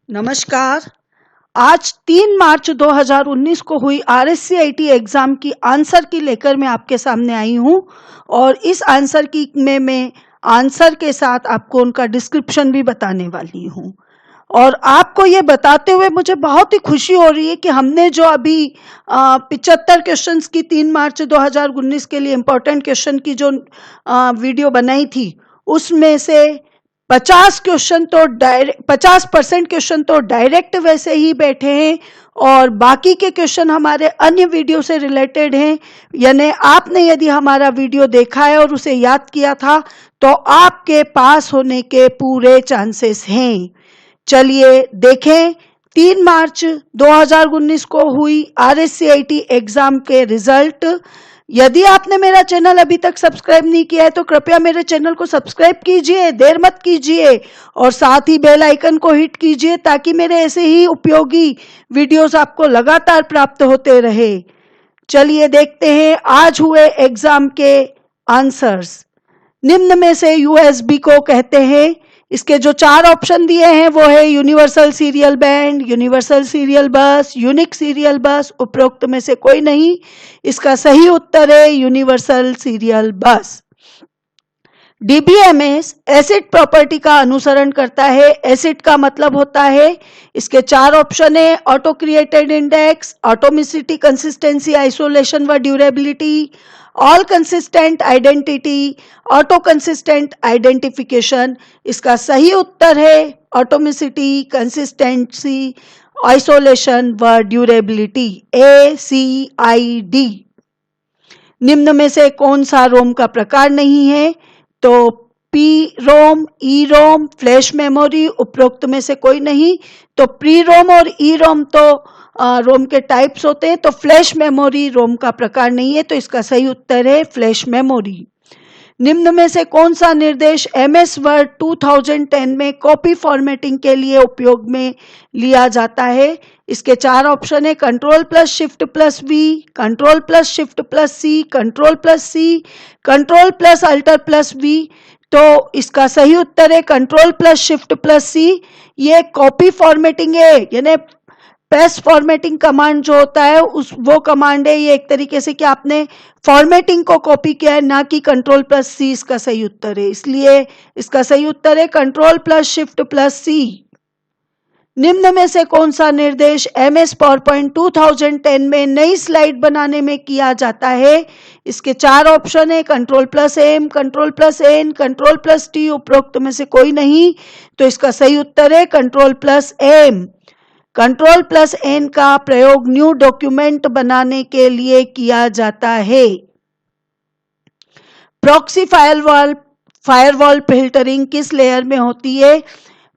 नमस्कार। आज 3 मार्च 2019 को हुई RSCIT एग्जाम की आंसर की लेकर मैं आपके सामने आई हूं और इस आंसर की में मैं आंसर के साथ आपको उनका डिस्क्रिप्शन भी बताने वाली हूं। और आपको ये बताते हुए मुझे बहुत ही खुशी हो रही है कि हमने जो अभी 75 क्वेश्चंस की 3 मार्च 2019 के लिए इम्पोर्टेंट क्वेश्चन की जो वीडियो बनाई थी उसमें से 50% क्वेश्चन तो डायरेक्ट वैसे ही बैठे हैं और बाकी के क्वेश्चन हमारे अन्य वीडियो से रिलेटेड हैं। यानी आपने यदि हमारा वीडियो देखा है और उसे याद किया था तो आपके पास होने के पूरे चांसेस हैं। चलिए देखें 3 मार्च 2019 को हुई RSCIT एग्जाम के रिजल्ट। यदि आपने मेरा चैनल अभी तक सब्सक्राइब नहीं किया है तो कृपया मेरे चैनल को सब्सक्राइब कीजिए, देर मत कीजिए और साथ ही बेल आइकन को हिट कीजिए ताकि मेरे ऐसे ही उपयोगी वीडियोस आपको लगातार प्राप्त होते रहे। चलिए देखते हैं आज हुए एग्जाम के आंसर्स। निम्न में से USB को कहते हैं। इसके जो 4 ऑप्शन दिए हैं वो है universal serial band, universal serial बस, यूनिक सीरियल बस। उपरोक्त में से कोई नहीं। इसका सही उत्तर है यूनिवर्सल सीरियल बस। DBMS एसिड प्रॉपर्टी का अनुसरण करता है। एसिड का मतलब होता है, इसके 4 ऑप्शन है, auto created index, atomicity, consistency, isolation व durability, all consistent identity, auto consistent identification. इसका सही उत्तर है ऑटोमिसिटी, कंसिस्टेंसी, आइसोलेशन व ड्यूरेबिलिटी, ACID। निम्न में से कौन सा रोम का प्रकार नहीं है? तो पी रोम, ई रोम, फ्लैश मेमोरी। उपरोक्त में से कोई नहीं। तो प्री रोम और ई रोम तो रोम के टाइप्स होते हैं, तो फ्लैश मेमोरी रोम का प्रकार नहीं है, तो इसका सही उत्तर है फ्लैश मेमोरी। निम्न में से कौन सा निर्देश MS वर्ड 2010 में कॉपी फॉर्मेटिंग के लिए उपयोग में लिया जाता है? इसके 4 ऑप्शन है, control plus shift plus V, control plus shift plus C, control plus C, control plus alter plus V। तो इसका सही उत्तर है control plus shift plus C। ये कॉपी फॉर्मेटिंग है, यानी पेस्ट फॉर्मेटिंग कमांड जो होता है वो कमांड है। ये एक तरीके से कि आपने फॉर्मेटिंग को कॉपी किया है, ना कि कंट्रोल प्लस सी इसका सही उत्तर है। इसलिए इसका सही उत्तर है control plus shift plus C। निम्न में से कौन सा निर्देश MS PowerPoint 2010 में नई स्लाइड बनाने में किया जाता है? इसके 4 ऑप्शन है, control plus M, control plus N, control plus T। उपरोक्त में से कोई नहीं, तो इसका सही उत्तर है control plus M। Control plus N का प्रयोग न्यू डॉक्यूमेंट बनाने के लिए किया जाता है। प्रॉक्सी फायरवॉल फिल्टरिंग किस लेयर में होती है?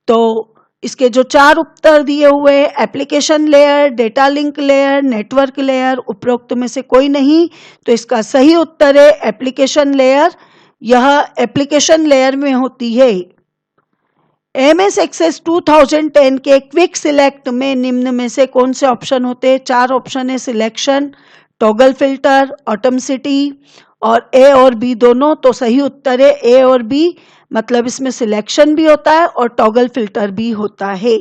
तो इसके जो 4 उत्तर दिए हुए हैं, application layer, data link layer, network layer. उपरोक्त में से कोई नहीं, तो इसका सही उत्तर है एप्लीकेशन लेयर। यह एप्लीकेशन लेयर में होती है। MS एक्सेस 2010 के क्विक सिलेक्ट में निम्न में से कौन से ऑप्शन होते हैं? 4 ऑप्शन है, सिलेक्शन, टॉगल फिल्टर, ऑटोमेसिटी और A और B दोनों। तो सही उत्तर है A और B, मतलब इसमें सिलेक्शन भी होता है और टॉगल फिल्टर भी होता है।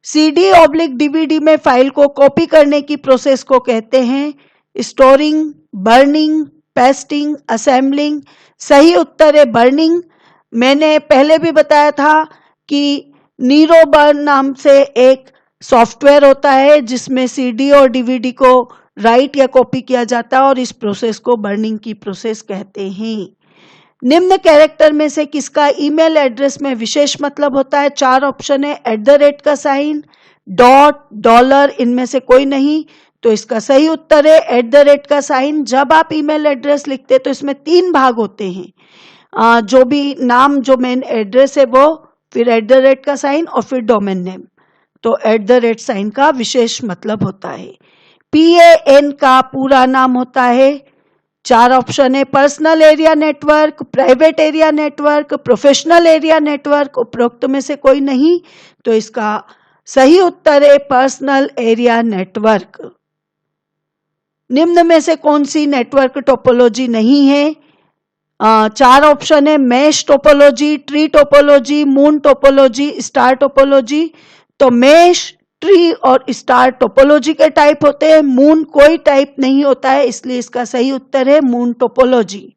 CD/DVD में फाइल को कॉपी करने की प्रोसेस को कहते हैं स्टोरिंग, बर्निंग, पेस्टिंग, असेंबलिंग। सही उत्तर है बर्निंग। मैंने पहले भी बताया था कि नीरो बर्न नाम से एक सॉफ्टवेयर होता है जिसमें CD और DVD को राइट या कॉपी किया जाता है और इस प्रोसेस को बर्निंग की प्रोसेस कहते हैं। निम्न कैरेक्टर में से किसका ईमेल एड्रेस में विशेष मतलब होता है? 4 ऑप्शन है, @ का साइन, डॉट, डॉलर। इनमें से कोई नहीं, तो इसका सही उत्तर है @ का साइन। जब आप ईमेल एड्रेस लिखते हैं तो इसमें 3 भाग होते हैं, जो भी नाम, जो मेन एड्रेस है वो, फिर @ का साइन और फिर डोमेन नेम। तो @ साइन का विशेष मतलब होता है। PAN का पूरा नाम होता है, 4 ऑप्शन है, personal area network, private area network, professional area network. उपरोक्त में से कोई नहीं, तो इसका सही उत्तर है पर्सनल एरिया नेटवर्क। निम्न में से कौन सी नेटवर्क टोपोलॉजी नहीं है? चार ऑप्शन है, mesh topology, tree topology, moon topology, star topology. तो मेश, ट्री और स्टार टोपोलॉजी के टाइप होते हैं, मून कोई टाइप नहीं होता है, इसलिए इसका सही उत्तर है मून टोपोलॉजी।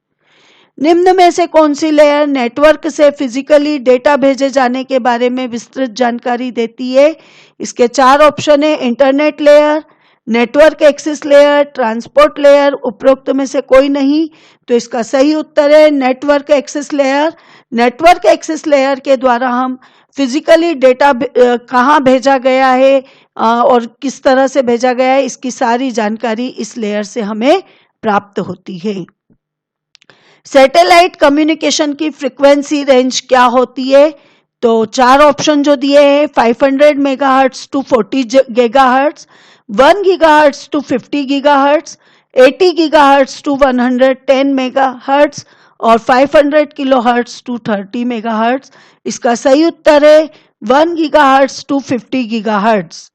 निम्न में से कौन सी लेयर नेटवर्क से फिजिकली डेटा भेजे जाने के बारे में विस्तृत जानकारी देती है? इसके चार ऑप्शन है, internet layer, network access layer, transport layer, उपरोक्त में से कोई नहीं। तो इसका सही उत्तर है network access layer. Network access layer के द्वारा हम फिजिकली डेटा कहाँ भेजा गया है और किस तरह से भेजा गया है, इसकी सारी जानकारी इस लेयर से हमें प्राप्त होती है। सैटेलाइट कम्युनिकेशन की फ्रीक्वेंसी रेंज क्या होती है? तो चार ऑप्शन जो दिए हैं, 500 megahertz to 40 gigahertz, 1 gigahertz to 50 gigahertz, 80 gigahertz to 110 megahertz और 500 किलोहर्ट्ज टू 30 मेगाहर्ट्ज। इसका सही उत्तर है 1 गीगाहर्ट्ज टू 50 गीगाहर्ट्ज।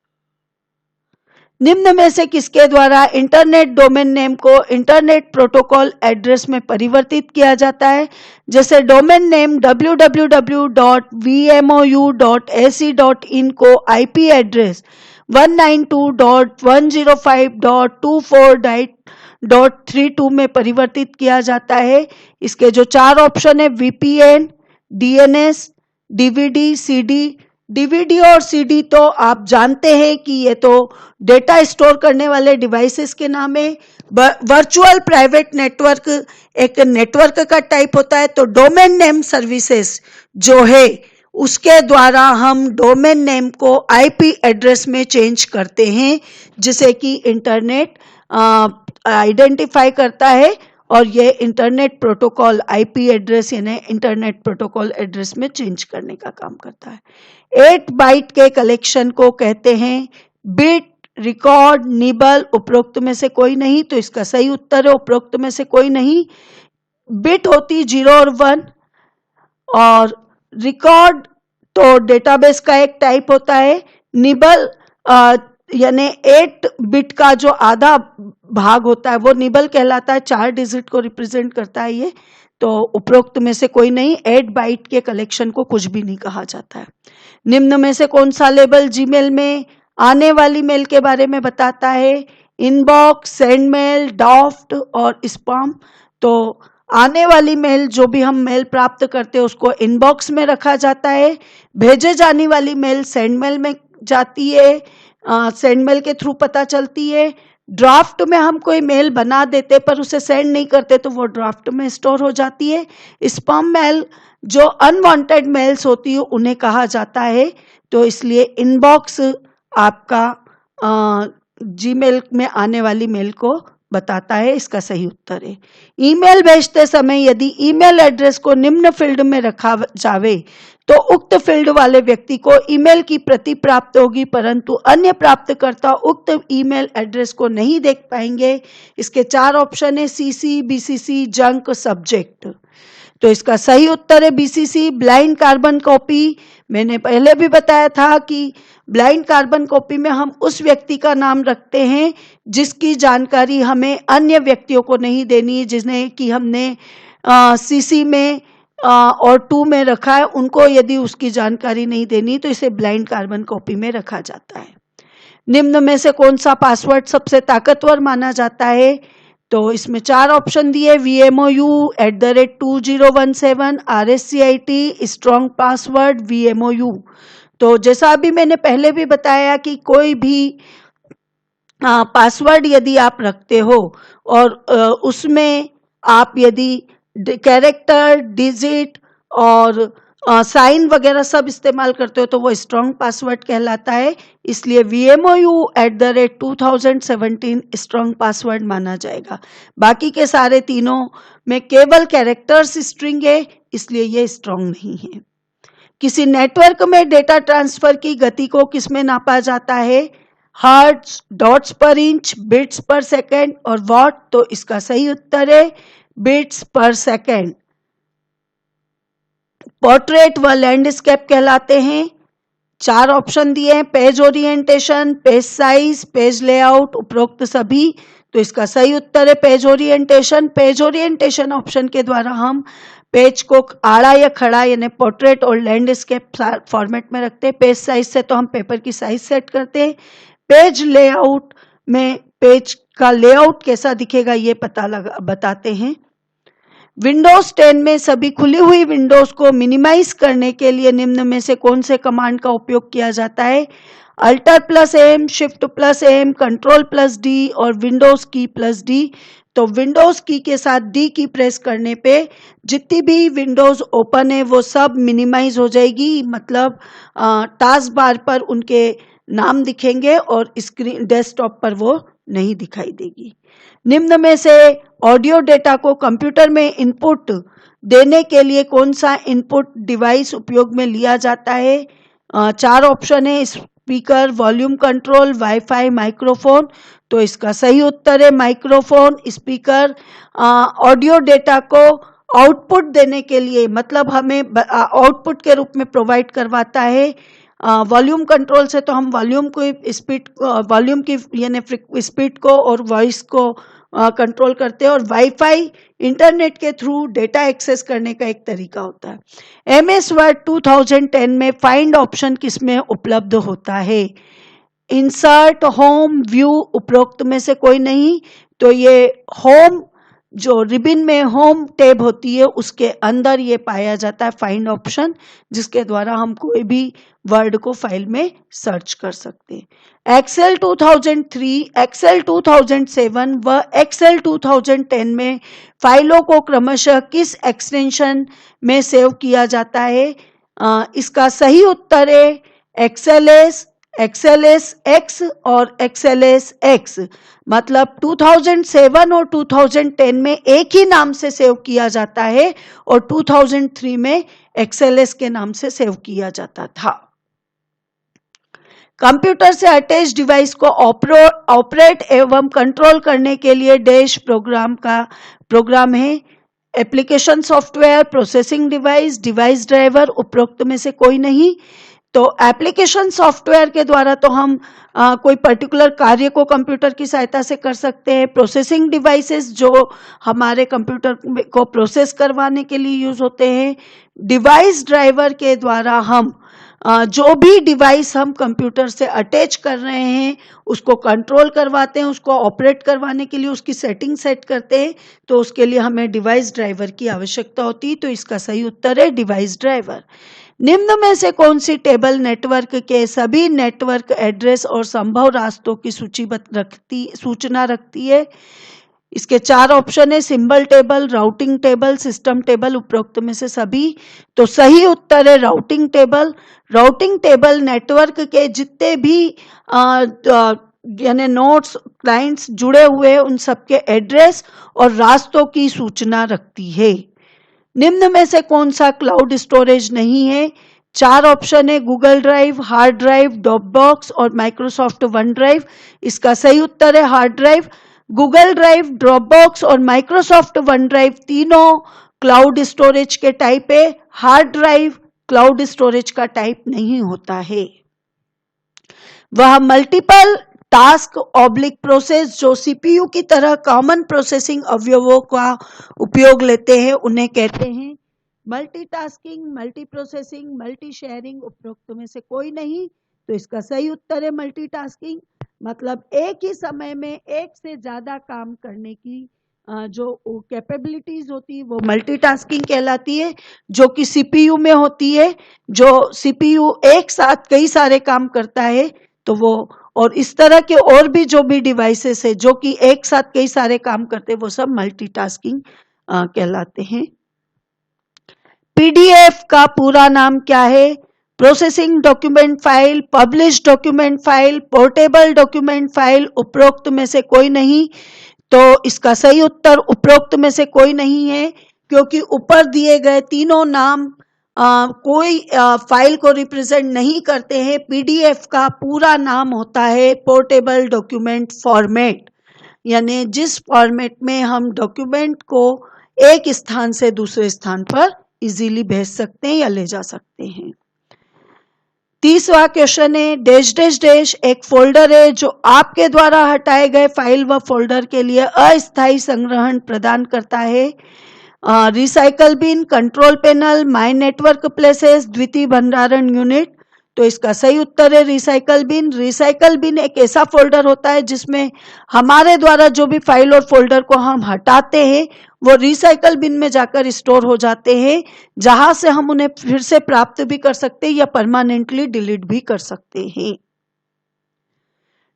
निम्न में से किसके द्वारा इंटरनेट डोमेन नेम को इंटरनेट प्रोटोकॉल एड्रेस में परिवर्तित किया जाता है? जैसे डोमेन नेम www.vmou.ac.in को आईपी एड्रेस 192.105.24.32 में परिवर्तित किया जाता है। इसके जो चार ऑप्शन है, VPN, DNS, DVD, CD. DVD और सीडी तो आप जानते हैं कि ये तो डेटा स्टोर करने वाले डिवाइसेस के नाम है। वर्चुअल प्राइवेट नेटवर्क एक नेटवर्क का टाइप होता है। तो डोमेन नेम सर्विसेज जो है उसके द्वारा हम डोमेन नेम को आईपी एड्रेस में चेंज करते हैं, जिसे कि इंटरनेट आइडेंटिफाई करता है और ये इंटरनेट प्रोटोकॉल आईपी एड्रेस यानी इंटरनेट प्रोटोकॉल एड्रेस में चेंज करने का काम करता है। 8 बाइट के कलेक्शन को कहते हैं बिट, रिकॉर्ड, निबल। उपरोक्त में से कोई नहीं। तो इसका सही उत्तर है उपरोक्त में से कोई नहीं। बिट होती 0 और 1 और रिकॉर्ड तो डेटाबेस का एक टाइप होता है। निबल यानी 8 बिट का जो आधा भाग होता है वो निबल कहलाता है, 4 डिजिट को रिप्रेजेंट करता है ये। तो उपरोक्त में से कोई नहीं। 8 बाइट के कलेक्शन को कुछ भी नहीं कहा जाता है। निम्न में से कौन सा लेबल जीमेल में आने वाली मेल के बारे में बताता है? इनबॉक्स, सेंड मेल, ड्राफ्ट और स्पैम। तो आने वाली मेल, जो भी हम मेल प्राप्त करते हैं उसको इनबॉक्स में रखा जाता है। भेजे जाने वाली मेल सेंड मेल में जाती है, सेंड मेल के थ्रू पता चलती है। ड्राफ्ट में हम कोई मेल बना देते पर उसे सेंड नहीं करते तो वो ड्राफ्ट में स्टोर हो जाती है। स्पैम मेल जो अनवांटेड मेल्स होती है उन्हें कहा जाता है। तो इसलिए इनबॉक्स आपका जीमेल में आने वाली मेल को बताता है। इसका सही उत्तर है। ईमेल भेजते समय यदि ईमेल एड्रेस को निम्न फील्ड में रखा जावे तो उक्त फील्ड वाले व्यक्ति को ईमेल की प्रति प्राप्त होगी, परंतु अन्य प्राप्तकर्ता उक्त ईमेल एड्रेस को नहीं देख पाएंगे। इसके चार ऑप्शन है, सीसी, बीसीसी, जंक, सब्जेक्ट। तो इसका सही उत्तर है बीसीसी, ब्लाइंड कार्बन कॉपी। मैंने पहले भी बताया था कि ब्लाइंड कार्बन कॉपी में हम उस व्यक्ति का नाम रखते हैं जिसकी जानकारी हमें अन्य व्यक्तियों को नहीं देनी है, जिन्हें कि हमने सीसी में और 2 में रखा है, उनको यदि उसकी जानकारी नहीं देनी तो इसे ब्लाइंड कार्बन कॉपी में रखा जाता है। निम्न में से कौन सा पासवर्ड सबसे ताकतवर माना जाता है? तो इसमें चार ऑप्शन दिए, VMOU@2017, RSCIT, strong password, VMOU। तो जैसा अभी मैंने पहले भी बताया कि कोई भी पासवर्ड यदि आप रखते हो और उसमें आप यदि कैरेक्टर, डिजिट और साइन वगैरह सब इस्तेमाल करते हो तो वो स्ट्रॉन्ग पासवर्ड कहलाता है। इसलिए VMOU@2017 स्ट्रॉन्ग पासवर्ड माना जाएगा। बाकी के सारे तीनों में केवल कैरेक्टर्स स्ट्रिंग है, इसलिए ये स्ट्रॉन्ग नहीं है। किसी नेटवर्क में डेटा ट्रांसफर की गति को किसमें नापा जाता है? हर्ट्ज, डॉट्स पर इंच, बिट्स पर सेकेंड और वॉट। तो इसका सही उत्तर है बिट्स पर सेकेंड। पोर्ट्रेट व लैंडस्केप कहलाते हैं। चार ऑप्शन दिए हैं, page orientation, page size, page layout. उपरोक्त सभी तो इसका सही उत्तर है page orientation. Page orientation option के द्वारा हम पेज को आड़ा या खड़ा यानी पोर्ट्रेट और लैंडस्केप फॉर्मेट में रखते हैं। पेज साइज से तो हम पेपर की साइज सेट करते हैं। पेज लेआउट में पेज का लेआउट कैसा दिखेगा ये बताते हैं। विंडोज 10 में सभी खुली हुई विंडोज को मिनिमाइज करने के लिए निम्न में से कौन से कमांड का उपयोग किया जाता है? Alt+M, Shift+M, Control+D और विंडोज की प्लस डी। तो विंडोज की के साथ डी की प्रेस करने पे जितनी भी विंडोज ओपन है वो सब मिनिमाइज हो जाएगी, मतलब टास्क बार पर उनके नाम दिखेंगे और स्क्रीन डेस्कटॉप पर वो नहीं दिखाई देगी। निम्न में से ऑडियो डेटा को कंप्यूटर में इनपुट देने के लिए कौन सा इनपुट डिवाइस उपयोग में लिया जाता है? 4 ऑप्शन है, speaker, volume control, wifi, microphone. तो इसका सही उत्तर है माइक्रोफोन। स्पीकर ऑडियो डेटा को आउटपुट देने के लिए, मतलब हमें आउटपुट के रूप में प्रोवाइड करवाता है। वॉल्यूम कंट्रोल से तो हम वॉल्यूम को स्पीड, वॉल्यूम की यानी स्पीड को और वॉइस को कंट्रोल करते हैं। और वाईफाई इंटरनेट के थ्रू डेटा एक्सेस करने का एक तरीका होता है। MS वर्ड 2010 में फाइंड ऑप्शन किसमें उपलब्ध होता है? इंसर्ट, होम, व्यू, उपरोक्त में से कोई नहीं। तो ये होम, जो रिबिन में होम टैब होती है उसके अंदर ये पाया जाता है फाइंड ऑप्शन, जिसके द्वारा हम कोई भी वर्ड को फाइल में सर्च कर सकते हैं। एक्सेल 2003, एक्सेल 2007 व एक्सेल 2010 में फाइलों को क्रमशः किस एक्सटेंशन में सेव किया जाता है? इसका सही उत्तर है XLS, XLS-X और XLS-X। मतलब 2007 और 2010 में एक ही नाम से सेव किया जाता है और 2003 में XLS के नाम से सेव किया जाता था। कंप्यूटर से अटैच डिवाइस को ऑपरेट एवं कंट्रोल करने के लिए डैश प्रोग्राम है। Application software, processing device, device driver, उपरोक्त में से कोई नहीं। तो एप्लीकेशन सॉफ्टवेयर के द्वारा तो हम कोई पर्टिकुलर कार्य को कंप्यूटर की सहायता से कर सकते हैं। प्रोसेसिंग डिवाइसेस जो हमारे कंप्यूटर को प्रोसेस करवाने के लिए यूज होते हैं। डिवाइस ड्राइवर के द्वारा हम जो भी डिवाइस हम कंप्यूटर से अटैच कर रहे हैं उसको कंट्रोल करवाते हैं, उसको ऑपरेट करवाने के लिए उसकी सेटिंग सेट करते हैं, तो उसके लिए हमें डिवाइस ड्राइवर की आवश्यकता होती है। तो इसका सही उत्तर है डिवाइस ड्राइवर। निम्न में से कौन सी टेबल नेटवर्क के सभी नेटवर्क एड्रेस और संभव रास्तों की सूचना रखती है? इसके 4 ऑप्शन है, symbol table, routing table, system table, उपरोक्त में से सभी। तो सही उत्तर है routing table. Routing table network के जितने भी यानी नोड्स, क्लाइंट्स जुड़े हुए हैं उन सबके एड्रेस और रास्तों की सूचना रखती है। निम्न में से कौन सा क्लाउड स्टोरेज नहीं है? 4 ऑप्शन है, Google drive, hard drive, Dropbox और माइक्रोसॉफ्ट वन ड्राइव। इसका सही उत्तर है hard drive. Google drive, Dropbox और माइक्रोसॉफ्ट वन ड्राइव तीनों क्लाउड स्टोरेज के टाइप है। हार्ड ड्राइव क्लाउड स्टोरेज का टाइप नहीं होता है। वह मल्टीपल टास्क ऑब्लिक प्रोसेस जो सीपीयू की तरह कॉमन प्रोसेसिंग अवयवों का उपयोग लेते हैं उन्हें कहते हैं multitasking, multi processing, multi sharing. उपरोक्त में से कोई नहीं। तो इसका सही उत्तर है मल्टीटास्किंग। मतलब एक ही समय में एक से ज्यादा काम करने की जो कैपेबिलिटीज होती है वो मल्टीटास्किंग कहलाती है, जो कि सीपीयू में होती है। जो सीपीयू एक साथ कई सारे काम करता है तो वो, और इस तरह के और भी जो भी डिवाइसेस है जो कि एक साथ कई सारे काम करते हैं वो सब मल्टीटास्किंग कहलाते हैं। पीडीएफ का पूरा नाम क्या है? Processing document file, publish document file, portable document file. उपरोक्त में से कोई नहीं। तो इसका सही उत्तर उपरोक्त में से कोई नहीं है, क्योंकि ऊपर दिए गए तीनों नाम कोई फाइल को रिप्रेजेंट नहीं करते हैं। पीडीएफ का पूरा नाम होता है पोर्टेबल डॉक्यूमेंट फॉर्मेट, यानी जिस फॉर्मेट में हम डॉक्यूमेंट को एक स्थान से दूसरे स्थान पर इजीली भेज सकते हैं या ले जा सकते हैं। 30वां क्वेश्चन है डैश डैश डैश एक फोल्डर है जो आपके द्वारा हटाए गए फाइल व फोल्डर के लिए अस्थायी संग्रहण प्रदान करता है। Recycle bin, control panel, my network places, द्वितीय भंडारण यूनिट। तो इसका सही उत्तर है रिसाइकल बिन। रिसाइकल बिन एक ऐसा फोल्डर होता है जिसमें हमारे द्वारा जो भी फाइल और फोल्डर को हम हटाते हैं वो रिसाइकल बिन में जाकर स्टोर हो जाते हैं, जहां से हम उन्हें फिर से प्राप्त भी कर सकते हैं या परमानेंटली डिलीट भी कर सकते हैं।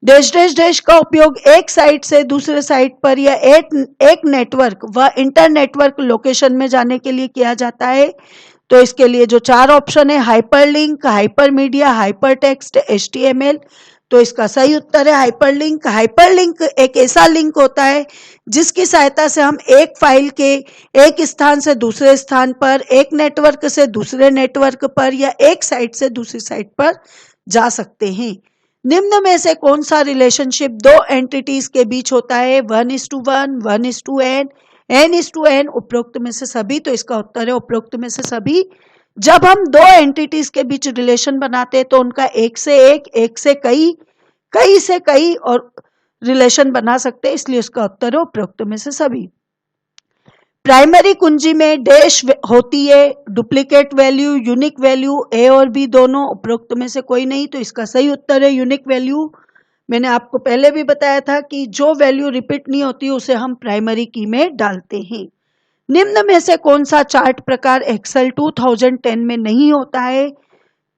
डैश डैश डैश का उपयोग एक साइट से दूसरे साइट पर या एक नेटवर्क व इंटरनेटवर्क लोकेशन में जाने के लिए किया जाता है। तो इसके लिए जो 4 ऑप्शन है हाइपरलिंक, हाइपरमीडिया, हाइपरटेक्स्ट, HTML। तो इसका सही उत्तर है हाइपरलिंक। हाइपरलिंक एक ऐसा लिंक होता है जिसकी सहायता से हम एक फाइल के एक स्थान से दूसरे स्थान पर, एक नेटवर्क से दूसरे नेटवर्क पर या एक साइट से दूसरी साइट पर जा सकते हैं। निम्न में से कौन सा रिलेशनशिप दो एंटिटीज के बीच होता है? 1:1, 1:n, n:n, उपरोक्त में से सभी। तो इसका उत्तर है उपरोक्त में से सभी। जब हम दो एंटिटीज के बीच रिलेशन बनाते हैं तो उनका एक से कई, कई से कई और रिलेशन बना सकते हैं, इसलिए उसका उत्तर है उपरोक्त में से सभी। प्राइमरी कुंजी में डैश होती है, डुप्लीकेट वैल्यू, यूनिक वैल्यू, ए और बी दोनों, उपरोक्त में से कोई नहीं। तो इसका सही उत्तर है यूनिक वैल्यू। मैंने आपको पहले भी बताया था कि जो वैल्यू रिपीट नहीं होती उसे हम प्राइमरी की में डालते हैं। निम्न में से कौन सा चार्ट प्रकार एक्सेल 2010 में नहीं होता है?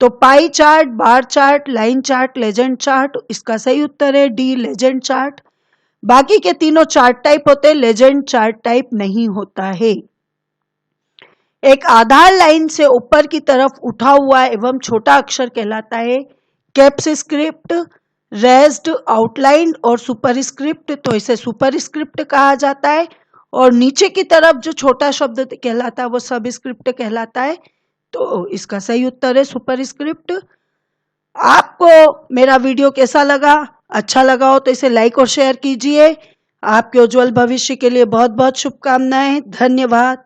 तो pie chart, bar chart, line chart, legend chart. इसका सही उत्तर है डी, लेजेंड चार्ट। बाकी के तीनों चार्ट टाइप होते हैं, लेजेंड चार्ट टाइप नहीं होता है। एक आधार लाइन से ऊपर की तरफ उठा हुआ एवं छोटा अक्षर कहलाता है कैप्स स्क्रिप्ट, रेज्ड, आउटलाइन और सुपरस्क्रिप्ट। तो इसे सुपरस्क्रिप्ट कहा जाता है। और नीचे की तरफ जो छोटा शब्द कहलाता है वो सबस्क्रिप्ट कहलाता है। तो इसका सही उत्तर है सुपरस्क्रिप्ट। आपको मेरा वीडियो कैसा लगा? अच्छा लगा हो तो इसे लाइक और शेयर कीजिए। आपके उज्जवल भविष्य के लिए बहुत बहुत शुभकामनाएं। धन्यवाद।